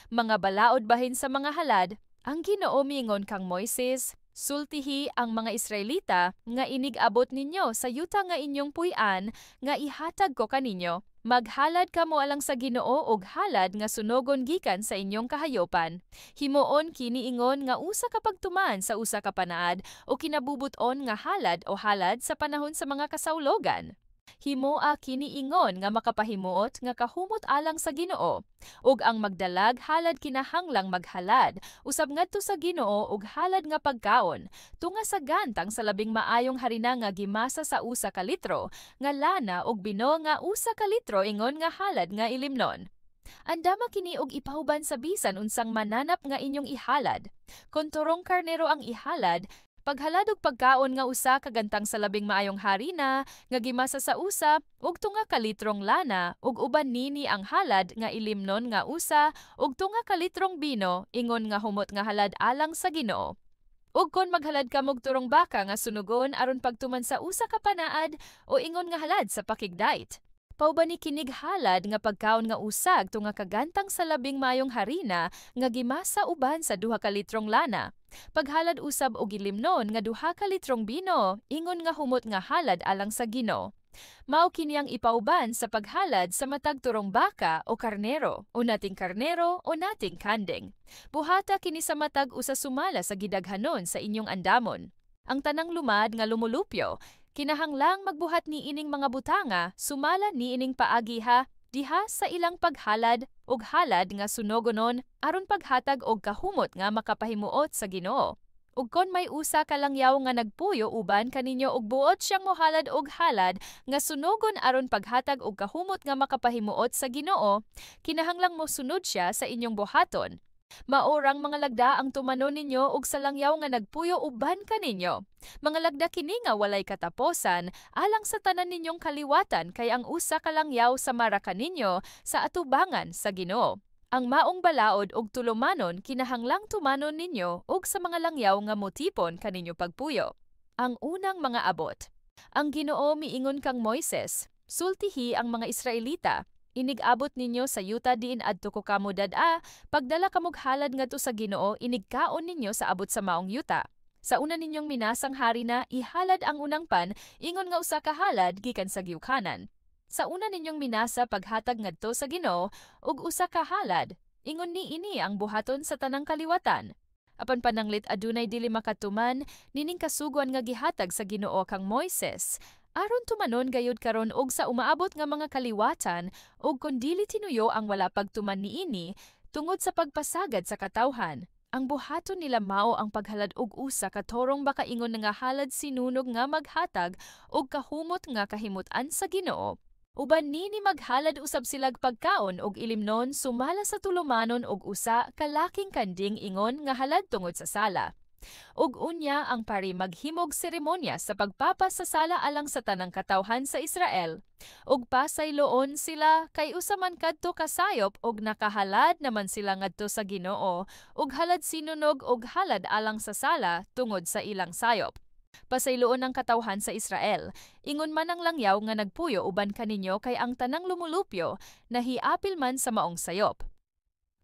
mga balaod bahin sa mga halad, ang Ginoo miingon kang Moises, sultihi ang mga Israelita nga inig-abot ninyo sa yuta nga inyong puy-an nga ihatag ko kaninyo. Maghalad kamo alang sa Ginoo og halad nga sunogon gikan sa inyong kahayopan. Himuon kini ingon nga usa ka pagtuman sa usa ka panaad o kinabubut-on nga halad o halad sa panahon sa mga kasaulogan. Himoa kini ingon nga makapahimuot nga kahumot alang sa Ginoo ug ang magdalag halad kinahanglang maghalad usab ngadto sa Ginoo og halad nga pagkaon tunga sa gantang sa labing maayong harina nga gimasa sa usa ka litro nga lana ug bino nga usa ka litro ingon nga halad nga ilimnon. Andama kini og ipahuban sa bisan unsang mananap nga inyong ihalad. Kung turong karnero ang ihalad, paghalad og pagkaon nga usa ka gantang sa labing maayong harina nga gimasa sa usa ug tunga ka litrong lana ug uban nini ang halad nga ilimnon nga usa ug tunga ka litrong bino ingon nga humot nga halad alang sa Ginoo. Ug kon maghalad ka og turong baka nga sunugon aron pagtuman sa usa ka panaad o ingon nga halad sa pakigdait. Pauban ni kinig halad nga pagkaon nga usag tunga kagantang sa labing mayong harina nga gimasa uban sa 2 ka litrong lana. Paghalad usab og ilimnon nga 2 ka litrong bino, ingon nga humot nga halad alang sa Ginoo. Mao kini ang ipauban sa paghalad sa matag turong baka o karnero, o nating karnero o nating kanding. Buhata kini sa matag usa sumala sa gidaghanon sa inyong andamon. Ang tanang lumad nga lumulupyo, kinahanglang magbuhat ni ining mga butanga, sumala ni ining paagiha, diha sa ilang paghalad og halad nga sunogonon aron paghatag og kahumot nga makapahimuot sa Ginoo. Ug kon may usa ka langyaw nga nagpuyo uban kaninyo og buot siyang mohalad og halad nga sunogon aron paghatag og kahumot nga makapahimuot sa Ginoo, kinahanglang mosunod siya sa inyong buhaton. Maorang mga lagda ang tumanon ninyo og sa langyaw nga nagpuyo uban kaninyo. Mga lagda kini nga walay kataposan alang sa tanan ninyong kaliwatan kay ang usa ka langyaw sa mara kaninyo sa atubangan sa Ginoo. Ang maong balaod og tulumanon kinahanglang tumanon ninyo og sa mga langyaw nga motipon kaninyo pagpuyo. Ang unang mga abot. Ang Ginoo miingon kang Moises, sultihi ang mga Israelita. Inig-abot ninyo sa yuta diin adto ko kamo dad-a, pagdala kamog halad ngadto sa Ginoo inigkaon ninyo sa abot sa maong yuta. Sa una ninyong minasang harina, ihalad ang unang pan, ingon nga usa ka halad gikan sa giukanan. Sa una ninyong minasa paghatag ngadto sa Ginoo ug usa ka halad, ingon ni ini ang buhaton sa tanang kaliwatan. Apan pananglit adunay dili makatuman, nining kasuguan nga gihatag sa Ginoo kang Moises. Aron tumanon gayud karon og sa umaabot nga mga kaliwatan og kun dili tinuyo ang wala pagtuman niini tungod sa pagpasagad sa katawhan. Ang buhaton nila mao ang paghalad og usa ka torong baka ingon nga halad sinunog nga maghatag og kahumot nga kahimut-an sa Ginoo. Uban nini maghalad usab silag pagkaon og ilimnon sumala sa tulumanon og usa ka laking kanding ingon nga halad tungod sa sala. Ug unya ang pari maghimog seremonya sa pagpapasasala alang sa tanang katawhan sa Israel. Ug pasayloon sila kay usa man kadto kasayop og nakahalad naman sila ngadto sa Ginoo ug halad sinunog og halad alang sa sala tungod sa ilang sayop. Pasayloon ang katawhan sa Israel. Ingon man ang langyaw nga nagpuyo uban kaninyo kay ang tanang lumulupyo nahiapil man sa maong sayop.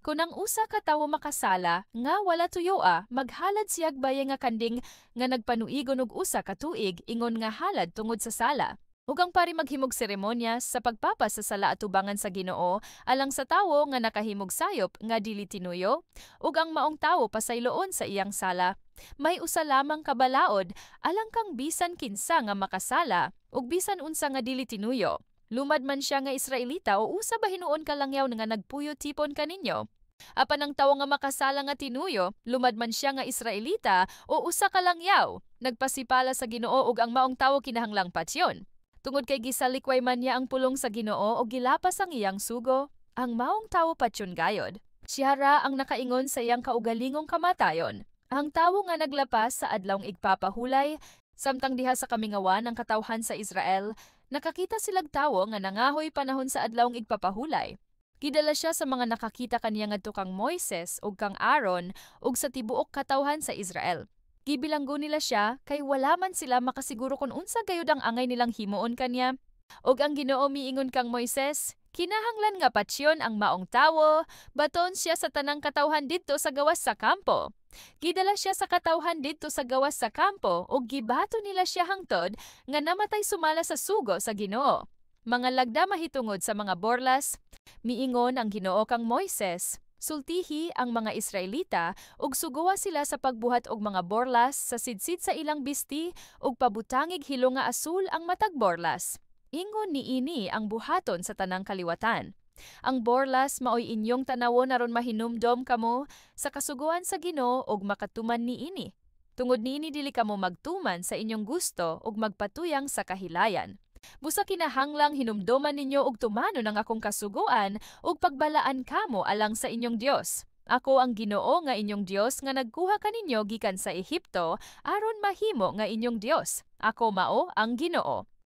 Kung ang usa ka tawo makasala nga wala tuyoa, maghalad siyag baye nga kanding nga nagpanuigon og usa ka tuig ingon nga halad tungod sa sala. Ug ang pari maghimog seremonya sa pagpapasasala atubangan sa Ginoo alang sa tawo nga nakahimog sayop nga dili tinuyo ug ang maong tawo pasayloon sa iyang sala. May usa lamang kabalaod alang kang bisan kinsa nga makasala ug bisan unsa nga dili tinuyo. Lumad man siya nga Israelita o usa ba hinuon ka langyaw nga nagpuyo tipon kaninyo. Apan ang tawo nga makasala nga tinuyo, lumad man siya nga Israelita o usa ka langyaw, nagpasipala sa Ginoo ug ang maong tawo kinahanglang patyon. Tungod kay gisalikway man niya ang pulong sa Ginoo o gilapas ang iyang sugo, ang maong tawo patyon gayod. Siya ra ang nakaingon sa iyang kaugalingong kamatayon. Ang tawo nga naglapas sa adlawng igpapahulay, samtang diha sa kamingawan ng katawhan sa Israel, nakakita silag tawo nga nangahoy panahon sa adlawng igpapahulay. Gidala siya sa mga nakakita kaniya ngadto kang Moises ug kang Aaron ug sa tibuok katawhan sa Israel. Gibilanggo nila siya kay wala man sila makasiguro kung unsa gayud ang angay nilang himuon kaniya. Ug ang Ginoo miingon kang Moises, Kinahanglan nga patsyon ang maong tawo, baton siya sa tanang katawhan didto sa gawas sa kampo. Gidala siya sa katawhan didto sa gawas sa kampo ug gibato nila siya hangtod nga namatay sumala sa sugo sa Ginoo. Mga lagda mahitungod sa mga borlas, miingon ang Ginoo kang Moises, sultihi ang mga Israelita ug suguwa sila sa pagbuhat og mga borlas sa sidsid sa ilang bisti ug pabutangig hilo nga asul ang matag borlas. Ingon niini ang buhaton sa tanang kaliwatan. Ang borlas maoy inyong tanawon aron mahinumdom kamo sa kasuguan sa Ginoo ug makatuman niini. Tungod niini dili kamo magtuman sa inyong gusto ug magpatuyang sa kahilayan. Busa kinahanglang hinumdoman ninyo og tumano ng akong kasuguan ug pagbalaan kamo alang sa inyong Dios. Ako ang Ginoo nga inyong Dios nga nagkuha kaninyo gikan sa Ehipto aron mahimo nga inyong Dios. Ako mao ang Ginoo.